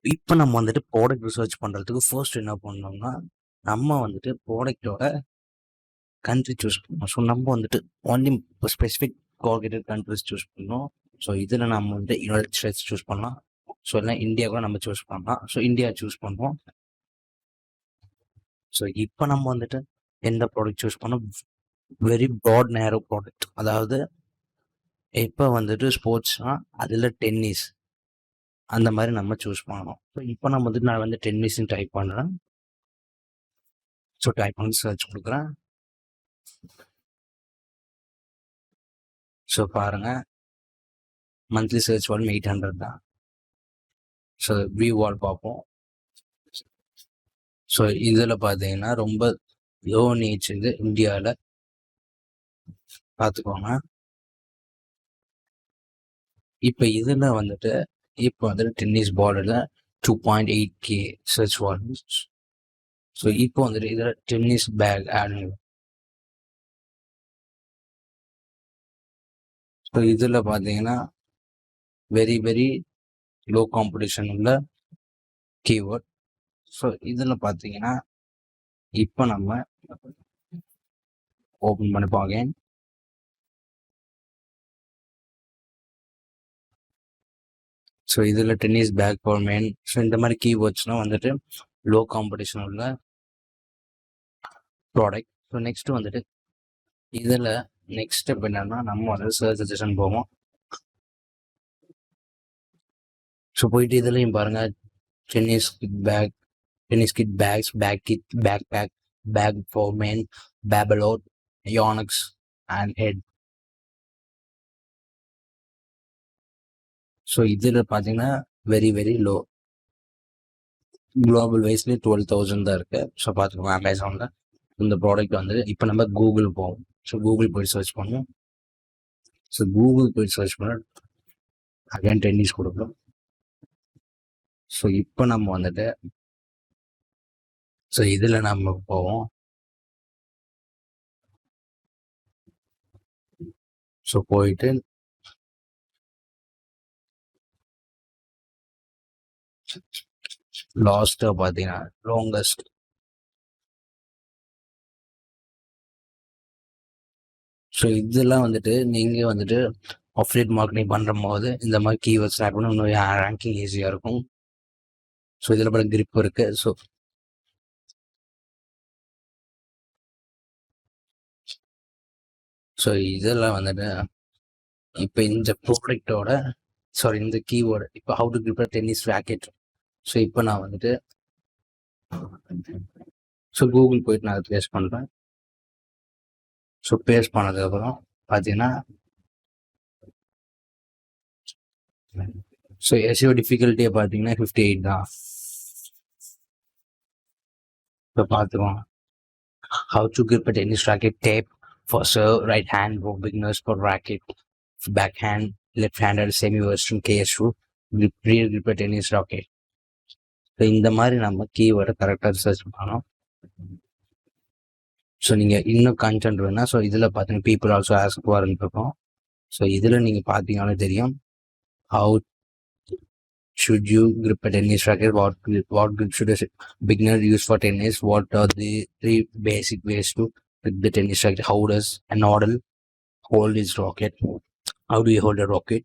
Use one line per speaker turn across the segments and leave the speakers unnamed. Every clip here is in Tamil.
இப்போ நம்ம வந்துட்டு ப்ராடக்ட் ரிசர்ச் பண்ணுறதுக்கு ஃபர்ஸ்ட் என்ன பண்ணோம்னா, நம்ம வந்துட்டு ப்ராடக்ட்டோட கண்ட்ரி சூஸ் பண்ணணும். ஸோ நம்ம வந்துட்டு only specific targeted countries choose பண்ணணும். ஸோ இதில் நம்ம வந்துட்டு யுனைடெட் ஸ்டேட்ஸ் சூஸ் பண்ணலாம். ஸோ இல்லை இந்தியா கூட நம்ம சூஸ் பண்ணலாம். ஸோ இந்தியா சூஸ் பண்ணுவோம். ஸோ இப்போ நம்ம வந்துட்டு எந்த ப்ராடக்ட் சூஸ் பண்ணோம், வெரி ப்ராட் நேரோ ப்ராடக்ட். அதாவது இப்போ வந்துட்டு ஸ்போர்ட்ஸ்னா அதில் டென்னிஸ் அந்த மாதிரி நம்ம சூஸ் பண்ணணும். ஸோ இப்போ நம்ம வந்துட்டு நான் வந்து டென்னிஸ்ன்னு டைப் பண்ணுறேன். ஸோ டைப் பண்ணி சர்ச் கொடுக்குறேன். ஸோ பாருங்கள், மந்த்லி சர்ச் வால்யூம் 800 தான். ஸோ வியூ வால் பார்ப்போம். ஸோ இதில் பார்த்தீங்கன்னா ரொம்ப லோ நீச் இது இந்தியாவில் பார்த்துக்கோங்க. இப்போ இதில் வந்துட்டு இப்போ வந்துட்டு டென்னிஸ் பாலில் 2.8K சர்ச் வால்யூம்ஸ். ஸோ இப்போ வந்துட்டு இதில் டென்னிஸ் பேக் ஆட். ஸோ இதில் பார்த்தீங்கன்னா வெரி வெரி லோ காம்படிஷன் உள்ள கீவேர்ட். ஸோ இதில் பார்த்தீங்கன்னா இப்போ நம்ம ஓப்பன் பண்ணி பார்க்கேன். ஸோ இதில் tennis bag for men. So இந்த மாதிரி கீவேர்ட்ஸ்லாம் வந்துட்டு லோ காம்படிஷன் உள்ள ப்ராடக்ட். ஸோ நெக்ஸ்ட்டு வந்துட்டு இதில் நெக்ஸ்ட் ஸ்டெப் என்னன்னா, நம்ம வந்து சர்ச் சஜஷன் போவோம். ஸோ போயிட்டு இதுலையும் பாருங்கள், tennis kit bag, tennis kit bags, bag kit, bag bag, bag for men, Babolat, Yonex and Head. So இதில் பார்த்தீங்கன்னா வெரி வெரி லோ, குளோபல் வைஸ்லேயே 12,000 தான் இருக்குது. ஸோ பார்த்துக்கோங்க அமேசானில் இந்த ப்ராடக்ட் வந்து. இப்போ நம்ம கூகுள் போவோம். ஸோ கூகுள் போய் சர்ச் பண்ணுவோம். ஸோ கூகுள் போய் சர்ச் பண்ண அகைன் டென்னிஸ் கொடுக்கும். ஸோ இப்போ நம்ம வந்துட்டு ஸோ இதில் நம்ம போவோம். ஸோ போயிட்டு லாஸ்ட்டாக பார்த்தீங்கன்னா லாங்கஸ்ட். ஸோ இதெல்லாம் வந்துட்டு நீங்கள் வந்துட்டு அஃபிலியேட் மார்க்கெட்டிங் பண்ணுற போது இந்த மாதிரி கீவேர்ட்ஸ் ஆட் பண்ணி இன்னும் ரேங்கிங் ஈஸியாக இருக்கும். ஸோ இதில் பல கிரிப் இருக்குது. ஸோ இதெல்லாம் வந்துட்டு இப்போ இந்த ப்ராடக்டோட இந்த கீவேர்டு இப்போ how to prepare tennis racket. So இப்போ நான் வந்துட்டு கூகுள் போயிட்டு நான் அதை பேஸ்ட் பண்ணுறேன். ஸோ பேஸ்ட் பண்ணதுக்கப்புறம் பார்த்தீங்கன்னா எஸ்இஓ டிஃபிகல்ட்டியை பார்த்தீங்கன்னா 58 தான். இப்போ பார்த்துக்கோங்க, how to grip a tennis racket, tape for serve, right hand for beginners, for racket, backhand, left-handed, semi-western case to rear grip a tennis racket. So இந்த மாதிரி நம்ம கீவேர்டை கரெக்டாக ரிசர்ச் பண்ணணும். ஸோ நீங்கள் இன்னும் கண்டென்ட் வேணா இதில் பார்த்தீங்கன்னா பீப்புள் ஆல்சோ ஆஸ்க் ஃபார்னு இருக்கும். ஸோ இதில் நீங்கள் பார்த்தீங்கன்னாலே தெரியும், how should you grip a tennis racket, what grip should a beginner use for tennis, what are the 3 basic ways to grip the tennis racket, how does a noddle hold his racket, how do you hold a racket.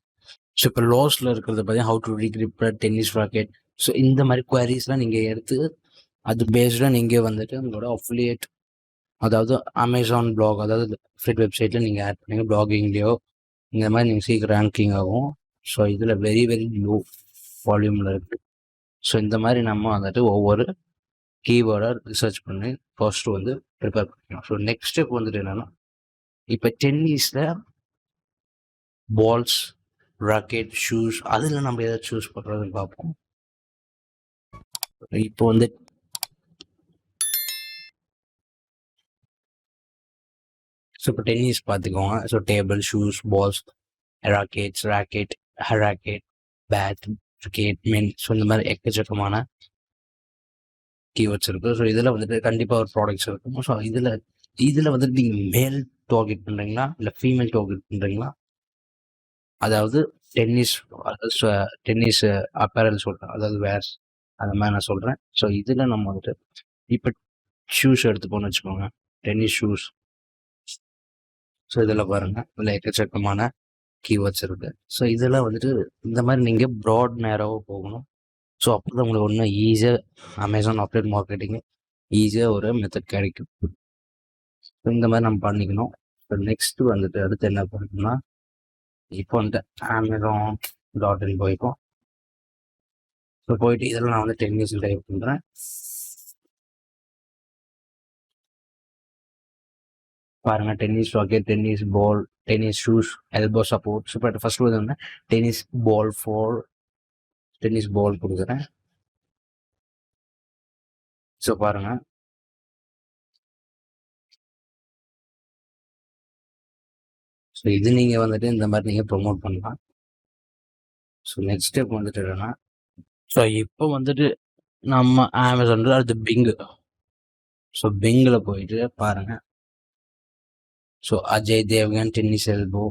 So இப்போ லாஸ்ட்டில் இருக்கிறத பார்த்தீங்கன்னா how to re-grip a tennis racket. So இந்த மாதிரி குவாரிஸ்லாம் நீங்கள் எடுத்து அது பேஸ்டாக நீங்கள் வந்துட்டு உங்களோட அஃபிலியேட், அதாவது அமேசான் பிளாக், அதாவது ஃப்ளிட் வெப்சைட்டில் நீங்கள் ஆட் பண்ணுங்கள், பிளாகிங்லேயோ இந்த மாதிரி நீங்கள் சீக்கிரம் ரேங்கிங் ஆகும். ஸோ இதில் வெரி வெரி லோ வால்யூமில் இருக்குது. ஸோ இந்த மாதிரி நம்ம வந்துட்டு ஒவ்வொரு கீவேர்டை ரிசர்ச் பண்ணி ஃபர்ஸ்ட் வந்து ப்ரிப்பேர் பண்ணிக்கலாம். ஸோ நெக்ஸ்ட் ஸ்டெப் வந்துட்டு என்னென்னா, இப்போ டென்னிஸில் பால்ஸ், ராக்கெட், ஷூஸ் அதில் நம்ம எதை சூஸ் பண்ணுறதுன்னு பார்ப்போம். இப்போ வந்து இப்போ டென்னிஸ் பார்த்துக்கோங்க. So table, shoes, balls, racket, bat, cricket, men. So இந்த மாதிரி எக்கச்சக்கமான கீவேர்ட்ஸ் இருக்குது. ஸோ இதில் வந்துட்டு கண்டிப்பாக ஒரு ப்ராடக்ட்ஸ் இருக்கும். ஸோ இதில் வந்துட்டு நீங்கள் மேல் டார்கெட் பண்ணுறீங்களா இல்லை ஃபீமேல் டார்கெட் பண்ணுறீங்களா, அதாவது டென்னிஸ் அப்பேரல் சொல்கிறேன், அதாவது வேர்ஸ். அந்த மாதிரி நான் சொல்கிறேன். ஸோ இதில் நம்ம வந்துட்டு இப்போ ஷூஸ் எடுத்துப்போன்னு வச்சுக்கோங்க, டென்னிஸ் ஷூஸ். ஸோ இதில் பாருங்கள், இதில் எக்கச்சக்கமான கீவேர்ட்ஸ் இருக்குது. ஸோ இதெல்லாம் வந்துட்டு இந்த மாதிரி நீங்கள் ப்ராட் நேராக போகணும். ஸோ அப்போ தான் உங்களுக்கு ஒன்றும் ஈஸியாக அமேசான் அப்டேட் மார்க்கெட்டிங்கு ஈஸியாக ஒரு மெத்தட் கிடைக்கும். ஸோ இந்த மாதிரி நம்ம பண்ணிக்கணும். ஸோ நெக்ஸ்ட்டு வந்துட்டு அடுத்து என்ன பண்ணணும்னா, இப்போ வந்துட்டு Amazon.in போய்ப்போம். ஸோ போயிட்டு இதெல்லாம் நான் வந்து டென்னிஸ் டைப் பண்ணுறேன். பாருங்கள், tennis racket, tennis ball, tennis shoes, elbow support. So இப்போ ஃபர்ஸ்ட் வந்து tennis ball for tennis ball கொடுக்குறேன். ஸோ பாருங்கள், ஸோ இது நீங்கள் வந்துட்டு இந்த மாதிரி நீங்கள் ப்ரொமோட் பண்ணலாம். ஸோ நெக்ஸ்ட் ஸ்டெப் வந்துட்டு என்னன்னா, ஸோ இப்போ வந்துட்டு நம்ம அமேசான் அடுத்து பிங்கு. ஸோ பிங்கில் போயிட்டு பாருங்கள், so Ajay Devgn tennis elbow.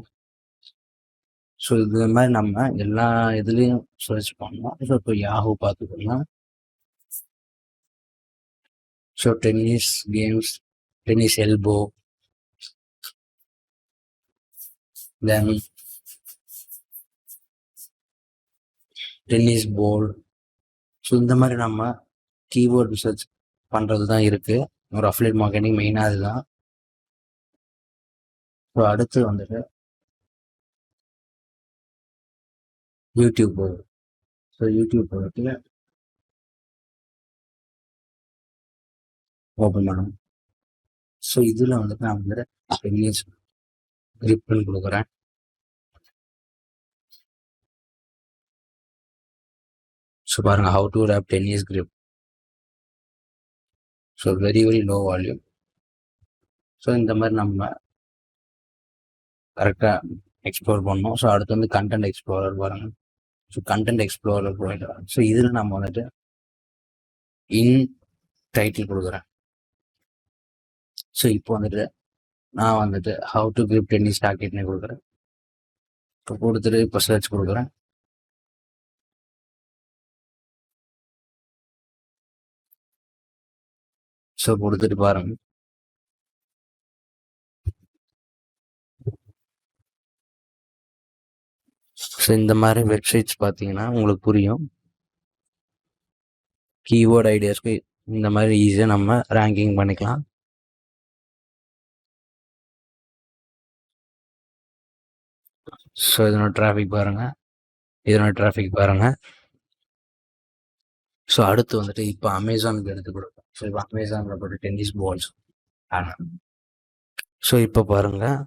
So இது மாதிரி நம்ம எல்லா இதுலேயும் சர்ச் பண்ணோம். ஸோ இப்போ யாஹூ பார்த்துக்கோங்க. So tennis games, tennis elbow, then tennis ball. So இந்த மாதிரி நம்ம கீவேர்ட் ரிசர்ச் பண்ணுறது தான் இருக்குது. ஒரு அஃபிலியேட் மார்க்கெட்டிங் மெயினாக அதுதான். ஸோ அடுத்து வந்துட்டு யூடியூப் போகுது. ஸோ யூடியூப் போயிட்டு ஓப்பன் பண்ணணும். ஸோ இதில் வந்துட்டு நான் வந்துட்டு டென்னிஸ் கிரிப்னு கொடுக்குறேன். ஸோ பாருங்கள், how to wrap tennis grip. So very very low volume. So இந்த மாதிரி நம்ம கரெக்டாக எக்ஸ்ப்ளோர் பண்ணோம். ஸோ அடுத்து வந்து கண்டென்ட் எக்ஸ்ப்ளோரர் பாருங்கள். ஸோ கண்டென்ட் எக்ஸ்ப்ளோரர் போயிட்டு, ஸோ இதில் நம்ம வந்துட்டு இன் டைட்டில் கொடுக்குறேன். ஸோ இப்போ வந்துட்டு நான் வந்துட்டு ஹவு டு கிரிப் டென்னிஸ் ராக்கெட்னு கொடுக்குறேன். இப்போ கொடுத்துட்டு இப்போ சர்ச் கொடுக்குறேன். ஸோ கொடுத்துட்டு பாருங்க, ஸோ இந்த மாதிரி வெப்சைட்ஸ் பார்த்தீங்கன்னா உங்களுக்கு புரியும். கீவேர்ட் ஐடியாஸ்க்கு இந்த மாதிரி ஈஸியாக நம்ம ரேங்கிங் பண்ணிக்கலாம். ஸோ இதனோட டிராஃபிக் பாருங்கள், இதனோட டிராஃபிக் பாருங்கள். ஸோ அடுத்து வந்துட்டு இப்போ அமேசானுக்கு எடுத்து கொடுப்போம். ஸோ இப்போ அமேசானில் போட்டு டென்னிஸ் பால்ஸ். ஸோ இப்போ பாருங்கள்,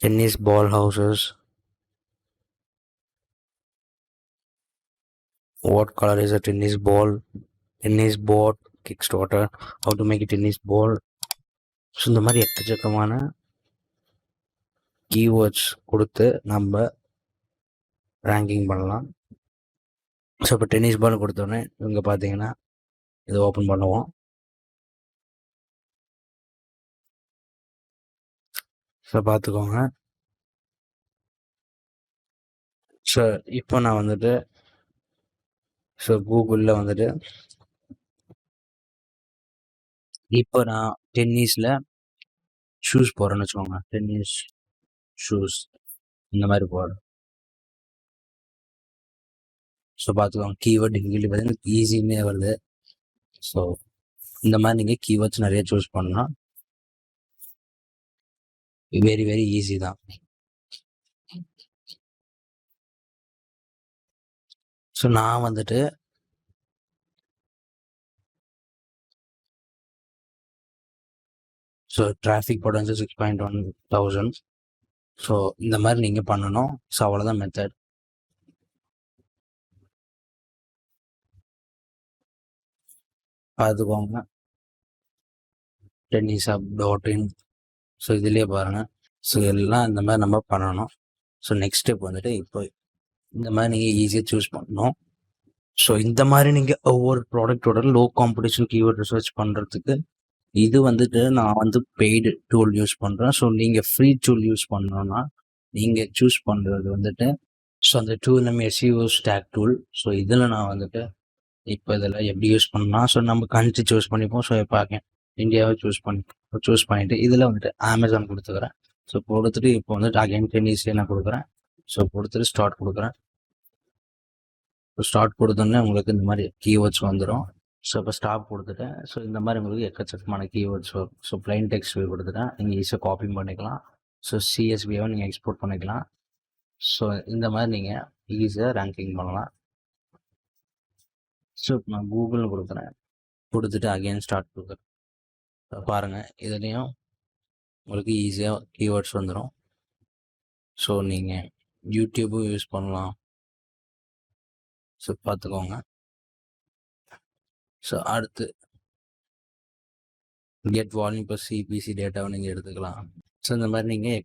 tennis ball houses, what color is a tennis ball, tennis board, Kickstarter, how to make a tennis ball. So இந்த மாதிரி எக்கச்சக்கமான கீவேர்ட்ஸ் கொடுத்து நம்ம ரேங்கிங் பண்ணலாம். ஸோ இப்போ டென்னிஸ் பால் கொடுத்தோடனே இங்கே பார்த்தீங்கன்னா இதை ஓப்பன் பண்ணுவோம். ஸோ பார்த்துக்கோங்க. ஸோ இப்போ நான் வந்துட்டு ஸோ கூகுளில் வந்துட்டு இப்போ நான் டென்னிஸில் ஷூஸ் போடுறேன்னு வச்சுக்கோங்க, டென்னிஸ் ஷூஸ் இந்த மாதிரி போடுறேன். ஸோ பார்த்துக்கோங்க, கீவேர்ட் இங்கிலீஷ் பார்த்தீங்கன்னா ஈஸியுமே வருது. ஸோ இந்த மாதிரி நீங்கள் கீவேர்ட்ஸ் நிறைய சூஸ் பண்ணால் வெரி வெரி ஈஸி தான். ஸோ நான் வந்துட்டு ஸோ டிராஃபிக் போட்டு 6,1,000. ஸோ இந்த மாதிரி நீங்கள் பண்ணணும். ஸோ அவ்வளோதான் மெத்தட். பார்த்துக்கோங்க, tennisHub.in. ஸோ இதுலேயே பாருங்கள். ஸோ எல்லாம் இந்த மாதிரி நம்ம பண்ணணும். ஸோ நெக்ஸ்ட் ஸ்டெப் வந்துட்டு இப்போ இந்த மாதிரி நீங்கள் ஈஸியாக சூஸ் பண்ணணும். ஸோ இந்த மாதிரி நீங்கள் ஒவ்வொரு ப்ராடக்டோட லோ காம்படிஷன் கீவேர்ட் ரிசர்ச் பண்ணுறதுக்கு இது வந்துட்டு நான் வந்து பெய்டு டூல் யூஸ் பண்ணுறேன். ஸோ நீங்கள் ஃப்ரீ டூல் யூஸ் பண்ணோன்னா நீங்கள் சூஸ் பண்ணுறது வந்துட்டு ஸோ அந்த டூல் நம்ம SEO ஸ்டாக் டூல். ஸோ இதில் நான் வந்துட்டு இப்போ இதில் எப்படி யூஸ் பண்ணலாம். ஸோ நம்ம கண்ட்ரி சூஸ் பண்ணிப்போம். ஸோ பார்க்க இந்தியாவை சூஸ் பண்ணிவிட்டு இதில் வந்துட்டு அமேசான் கொடுத்துக்கிறேன். ஸோ கொடுத்துட்டு இப்போ வந்துட்டு அகைன் டென்னிஸே நான் கொடுக்குறேன். ஸோ கொடுத்துட்டு ஸ்டார்ட் கொடுக்குறேன். ஸோ ஸ்டார்ட் கொடுத்தோன்னே உங்களுக்கு இந்த மாதிரி கீவேர்ட்ஸ் வந்துடும். ஸோ இப்போ ஸ்டாப் கொடுத்துட்டேன். ஸோ இந்த மாதிரி உங்களுக்கு எக்கச்சக்கமான கீவேர்ட்ஸ் வரும். ஸோ பிளைன் டெக்ஸ்ட் கொடுத்துட்டேன். நீங்கள் ஈஸியாக காப்பி பண்ணிக்கலாம். ஸோ CSVயை நீங்கள் எக்ஸ்போர்ட் பண்ணிக்கலாம். ஸோ இந்த மாதிரி நீங்கள் ஈஸியாக ரேங்கிங் பண்ணலாம். ஸோ இப்போ நான் கூகுள்னு கொடுக்குறேன். கொடுத்துட்டு அகைன் ஸ்டார்ட் கொடுக்குறேன். பாருங்கள் இதுலேயும் உங்களுக்கு ஈஸியாக கீவேர்ட்ஸ் வந்துடும். ஸோ நீங்கள் யூடியூப்பும் யூஸ் பண்ணலாம். ஸோ பார்த்துக்கோங்க. ஸோ அடுத்து கெட் வால்யூம் ப்ளஸ் CPC டேட்டாவை நீங்கள் எடுத்துக்கலாம். ஸோ இந்த மாதிரி நீங்கள்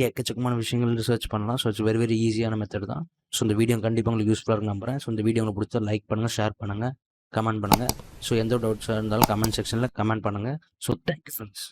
எக்கச்சக்கமான விஷயங்கள் ரிசர்ச் பண்ணலாம். ஸோ இட்ஸ் வெரி வெரி ஈஸியான மெத்தட் தான். ஸோ இந்த வீடியோ கண்டிப்பாக உங்களுக்கு யூஸ்ஃபுல்லாக இருக்கும் நம்புறேன். ஸோ இந்த வீடியோ உங்களுக்கு பிடிச்சா லைக் பண்ணுங்கள், ஷேர் பண்ணுங்கள், கமெண்ட் பண்ணுங்கள். ஸோ எந்த டவுட்ஸாக இருந்தாலும் கமெண்ட் செக்ஷனில் கமெண்ட் பண்ணுங்கள். So thank you friends.